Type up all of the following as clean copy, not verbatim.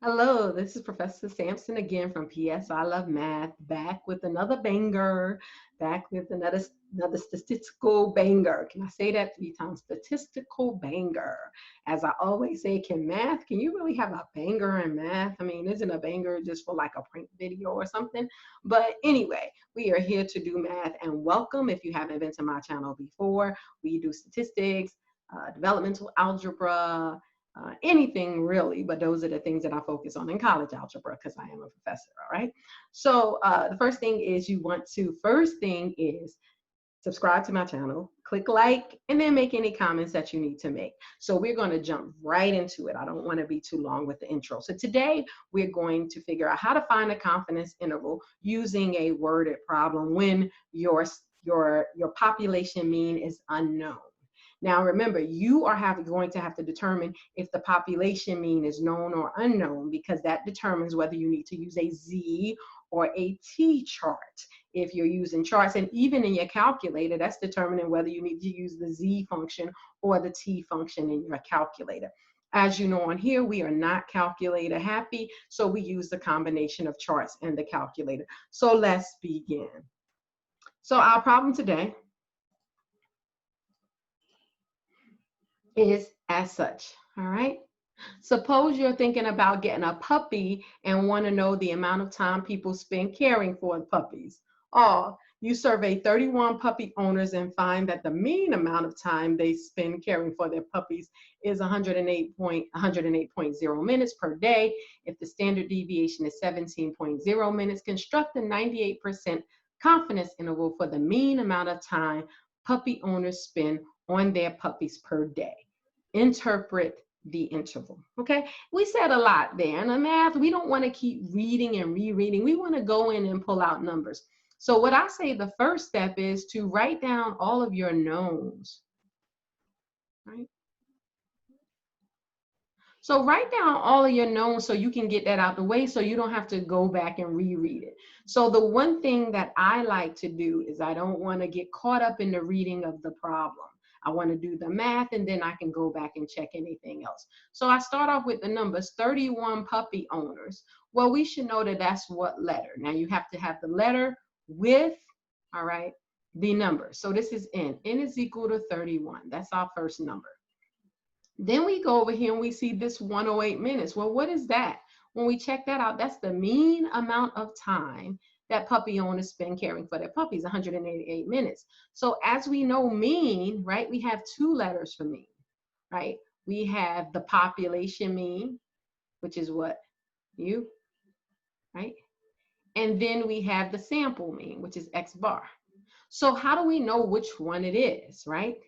Hello, this is Professor Sampson again from PS I Love Math, back with another banger, back with another statistical banger. Can I say that 3 times? Statistical banger. As I always say, can you really have a banger in math? I mean, isn't a banger just for like a prank video or something? But anyway, we are here to do math and welcome if you haven't been to my channel before. We do statistics, developmental algebra, anything really, but those are the things that I focus on in college algebra because I am a professor, all right? So the first thing is subscribe to my channel, click like, and then make any comments that you need to make. So we're going to jump right into it. I don't want to be too long with the intro. So today we're going to figure out how to find a confidence interval using a worded problem when your population mean is unknown. Now remember, you are going to have to determine if the population mean is known or unknown, because that determines whether you need to use a Z or a T chart if you're using charts. And even in your calculator, that's determining whether you need to use the Z function or the T function in your calculator. As you know, on here, we are not calculator happy, so we use the combination of charts and the calculator. So let's begin. So our problem today is as such, all right? Suppose you're thinking about getting a puppy and want to know the amount of time people spend caring for puppies. Or you survey 31 puppy owners and find that the mean amount of time they spend caring for their puppies is 108.0 minutes per day. If the standard deviation is 17.0 minutes, construct a 98% confidence interval for the mean amount of time puppy owners spend on their puppies per day. Interpret the interval. Okay, we said a lot there. In the math, we don't want to keep reading and rereading. We want to go in and pull out numbers. So what I say the first step is to write down all of your knowns. Right? So write down all of your knowns so you can get that out the way so you don't have to go back and reread it. So the one thing that I like to do is I don't want to get caught up in the reading of the problem. I want to do the math and then I can go back and check anything else. So I start off with the numbers, 31 puppy owners. Well, we should know that that's what letter. Now you have to have the letter with, all right, the number. So this is N. N is equal to 31. That's our first number. Then we go over here and we see this 108 minutes. Well, what is that? When we check that out, that's the mean amount of time that puppy owners spend caring for their puppies, 188 minutes. So as we know mean, right, we have two letters for mean, right? We have the population mean, which is what? U, right? And then we have the sample mean, which is X bar. So how do we know which one it is, right?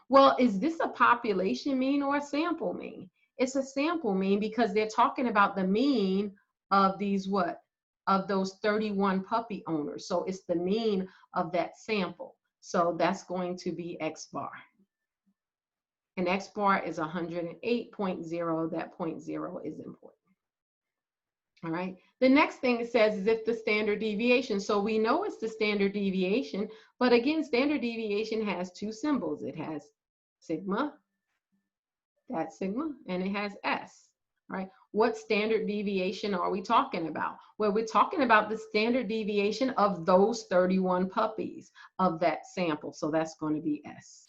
Well, is this a population mean or a sample mean? It's a sample mean because they're talking about the mean of these what? Of those 31 puppy owners. So it's the mean of that sample. So that's going to be X bar. And X bar is 108.0. That 0.0 is important. All right. The next thing it says is if the standard deviation. So we know it's the standard deviation, but again, standard deviation has two symbols. It has sigma, that's sigma, and it has S, right? What standard deviation are we talking about? Well, we're talking about the standard deviation of those 31 puppies of that sample. So that's going to be S.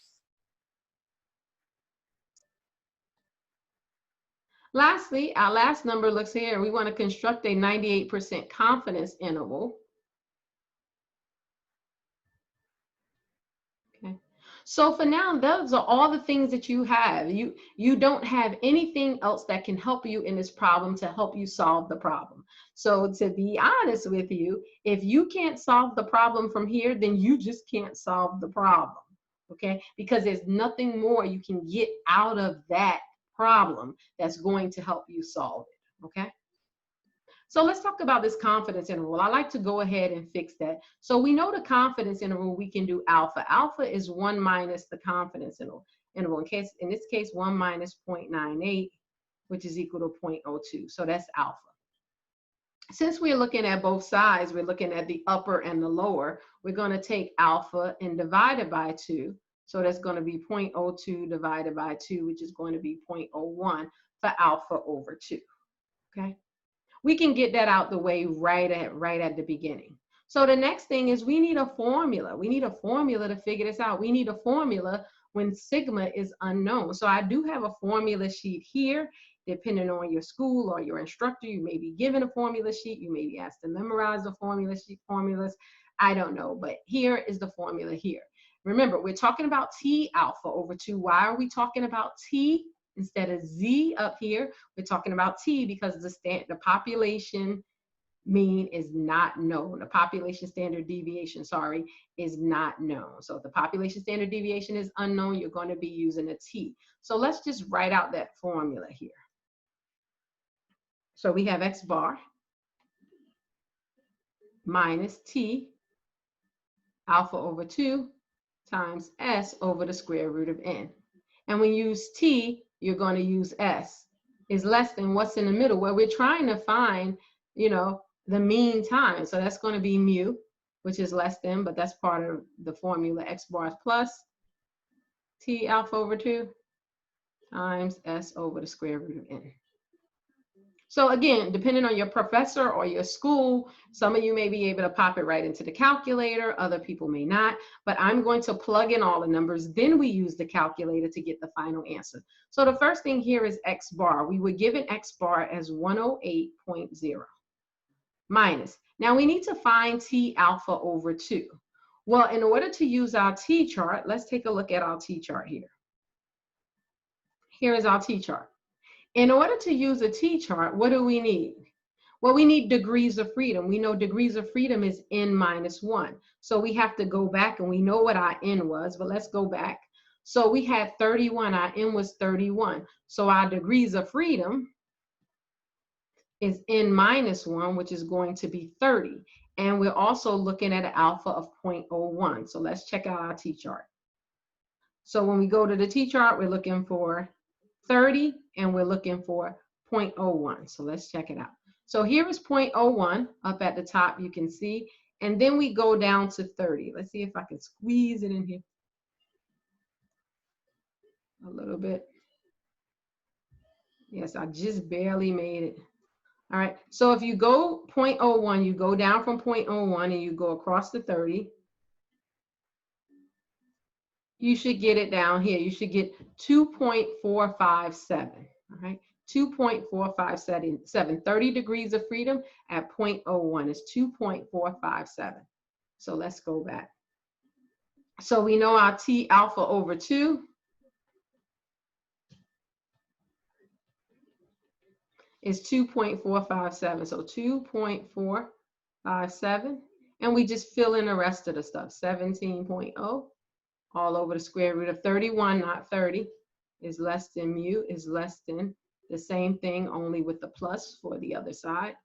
Lastly, our last number looks here. We want to construct a 98% confidence interval. Okay. So for now, those are all the things that you have. You don't have anything else that can help you in this problem to help you solve the problem. So to be honest with you, if you can't solve the problem from here, then you just can't solve the problem. Okay? Because there's nothing more you can get out of that problem that's going to help you solve it. Okay? So let's talk about this confidence interval. I like to go ahead and fix that. So we know the confidence interval, we can do alpha. Alpha is 1 minus the confidence interval. In this case, 1 minus 0.98, which is equal to 0.02. So that's alpha. Since we're looking at both sides, we're looking at the upper and the lower, we're going to take alpha and divide it by 2. So that's going to be 0.02 divided by 2, which is going to be 0.01 for alpha over 2. Okay. we can get that out the way right at the beginning. So the next thing is we need a formula. We need a formula to figure this out. We need a formula when sigma is unknown. So I do have a formula sheet here. Depending on your school or your instructor, you may be given a formula sheet. You may be asked to memorize the formula sheet formulas. I don't know, but here is the formula here. Remember, we're talking about T alpha over 2. Why are we talking about T instead of Z up here? We're talking about T because the population mean is not known. The population standard deviation, sorry, is not known. So if the population standard deviation is unknown, you're going to be using a T. So let's just write out that formula here. So we have X bar minus T alpha over 2 times S over the square root of N. And when you use T, you're going to use S. Is less than what's in the middle, where we're trying to find, you know, the mean time. So that's going to be mu, which is less than, but that's part of the formula. X bar is plus T alpha over 2 times S over the square root of N. So again, depending on your professor or your school, some of you may be able to pop it right into the calculator, other people may not, but I'm going to plug in all the numbers, then we use the calculator to get the final answer. So the first thing here is X bar. We were given X bar as 108.0 minus. Now we need to find T alpha over 2. Well, in order to use our T chart, let's take a look at our T chart here. Here is our T chart. In order to use a T chart, what do we need? Well, we need degrees of freedom. We know degrees of freedom is N minus 1. So we have to go back, and we know what our N was, but let's go back. So we had 31, our N was 31. So our degrees of freedom is N minus 1, which is going to be 30. And we're also looking at an alpha of 0.01. So let's check out our T chart. So when we go to the T chart, we're looking for 30, and we're looking for 0.01. So let's check it out. So here is 0.01 up at the top, you can see, and then we go down to 30. Let's see if I can squeeze it in here a little bit. Yes, I just barely made it. All right, so if you go 0.01, you go down from 0.01 and you go across to 30, you should get it down here. You should get 2.457, all right? 2.457, 30 degrees of freedom at 0.01 is 2.457. So let's go back. So we know our T alpha over 2 is 2.457. So 2.457, and we just fill in the rest of the stuff. 17.0 all over the square root of 31, not 30, is less than mu, is less than the same thing, only with the plus for the other side.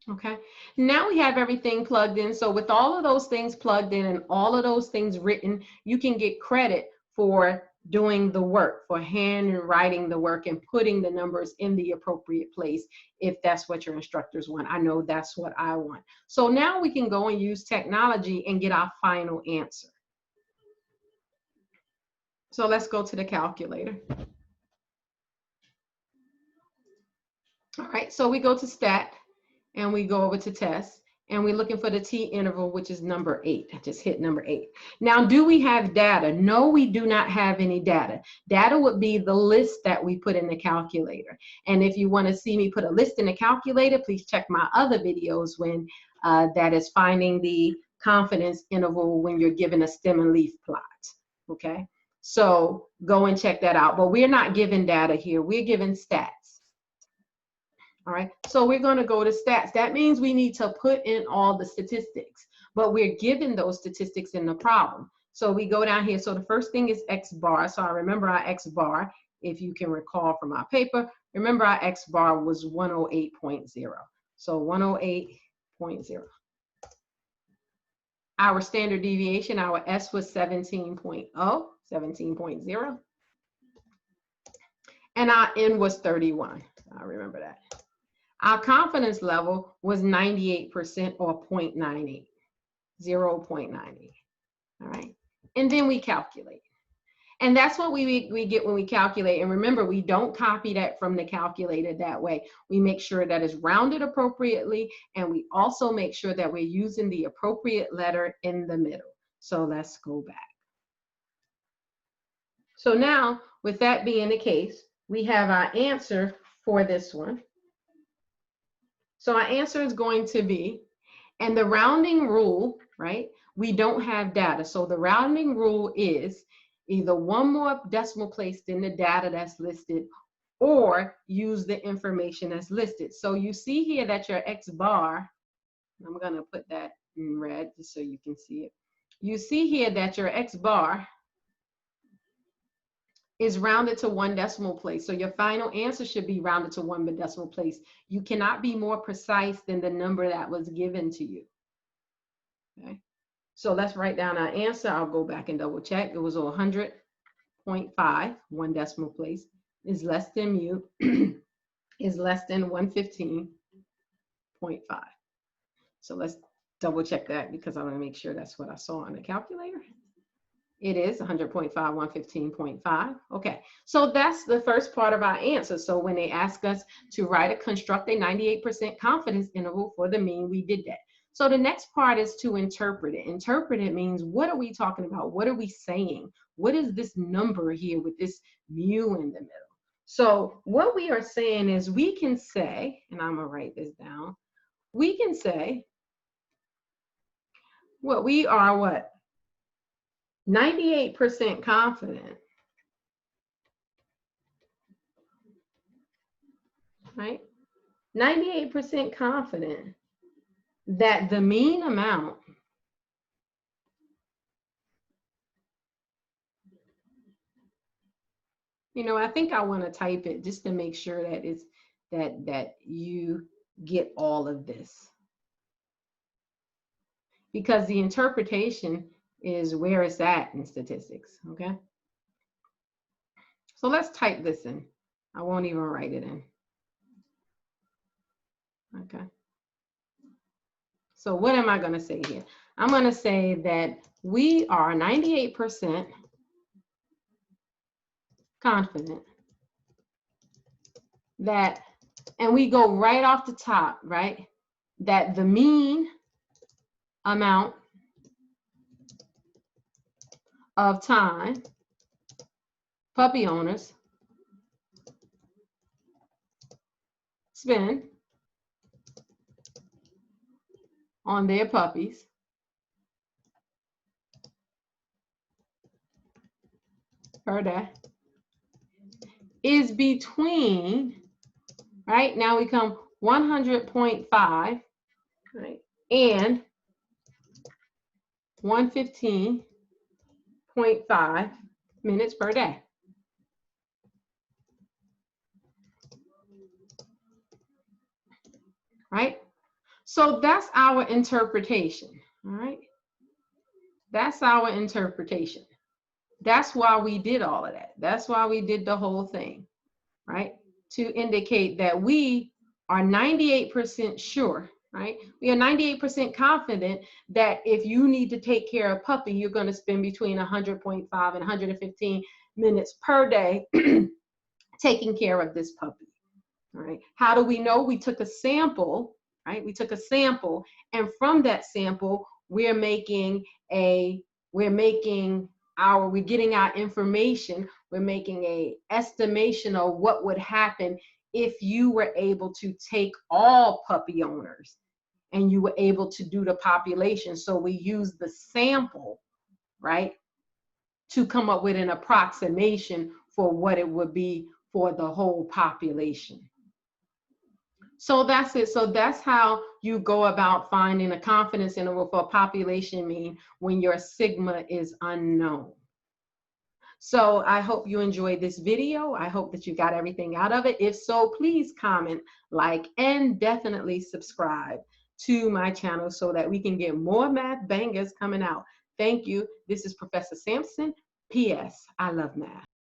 Okay, now we have everything plugged in. So with all of those things plugged in and all of those things written, you can get credit for doing the work, for hand writing the work and putting the numbers in the appropriate place if that's what your instructors want. I know that's what I want. So now we can go and use technology and get our final answer. So let's go to the calculator. All right, so we go to stat and we go over to test, and we're looking for the T interval, which is number 8. I just hit number 8. Now, do we have data? No, we do not have any data. Data would be the list that we put in the calculator. And if you want to see me put a list in the calculator, please check my other videos when that is finding the confidence interval when you're given a stem and leaf plot. Okay, so go and check that out. But we're not given data here. We're given stats. All right, so we're going to go to stats. That means we need to put in all the statistics, but we're given those statistics in the problem. So we go down here. So the first thing is X bar. So I remember our X bar, if you can recall from our paper, remember our X bar was 108.0. So 108.0. Our standard deviation, our S was 17.0, 17.0. And our N was 31. I remember that. Our confidence level was 98% or 0.98, 0.98, all right? And then we calculate. And that's what we get when we calculate. And remember, we don't copy that from the calculator that way. We make sure that it's rounded appropriately, and we also make sure that we're using the appropriate letter in the middle. So let's go back. So now, with that being the case, we have our answer for this one. So our answer is going to be, and the rounding rule, right? We don't have data. So the rounding rule is either one more decimal place than the data that's listed, or use the information that's listed. So you see here that your X bar, I'm gonna put that in red just so you can see it. You see here that your X bar is rounded to one decimal place. So your final answer should be rounded to one decimal place. You cannot be more precise than the number that was given to you. Okay. So let's write down our answer. I'll go back and double check. It was 100.5, one decimal place, is less than mu, is less than 115.5. So let's double check that because I want to make sure that's what I saw on the calculator. It is 100.5, 115.5. Okay, so that's the first part of our answer. So when they ask us to construct a 98% confidence interval for the mean, we did that. So the next part is to interpret it. Interpret it means, what are we talking about? What are we saying? What is this number here with this mu in the middle? So what we are saying is, we can say, and I'm gonna write this down, we can say what we are, what? 98% confident, right? 98% confident that the mean amount I think I want to type it just to make sure that it's that you get all of this, because the interpretation is where it's at in statistics. Okay, so let's type this in. I won't even write it in. Okay, so what am I going to say here? I'm going to say that we are 98% confident that, and we go right off the top, right, that the mean amount of time puppy owners spend on their puppies per day is between, right, now we come 100.5, right, and 115.5 minutes per day. Right? So that's our interpretation. All right? That's our interpretation. That's why we did all of that. That's why we did the whole thing, right? To indicate that we are 98% sure, right? We are 98% confident that if you need to take care of a puppy, you're going to spend between 100.5 and 115 minutes per day taking care of this puppy. All right. How do we know? We took a sample, right? We took a sample, and from that sample, we're getting our information. We're making a estimation of what would happen if you were able to take all puppy owners and you were able to do the population. So we use the sample, right, to come up with an approximation for what it would be for the whole population. So that's it. So that's how you go about finding a confidence interval for a population mean when your sigma is unknown. So I hope you enjoyed this video. I hope that you got everything out of it. If so, please comment, like, and definitely subscribe to my channel so that we can get more math bangers coming out. Thank you. This is Professor Sampson. P.S. I love math.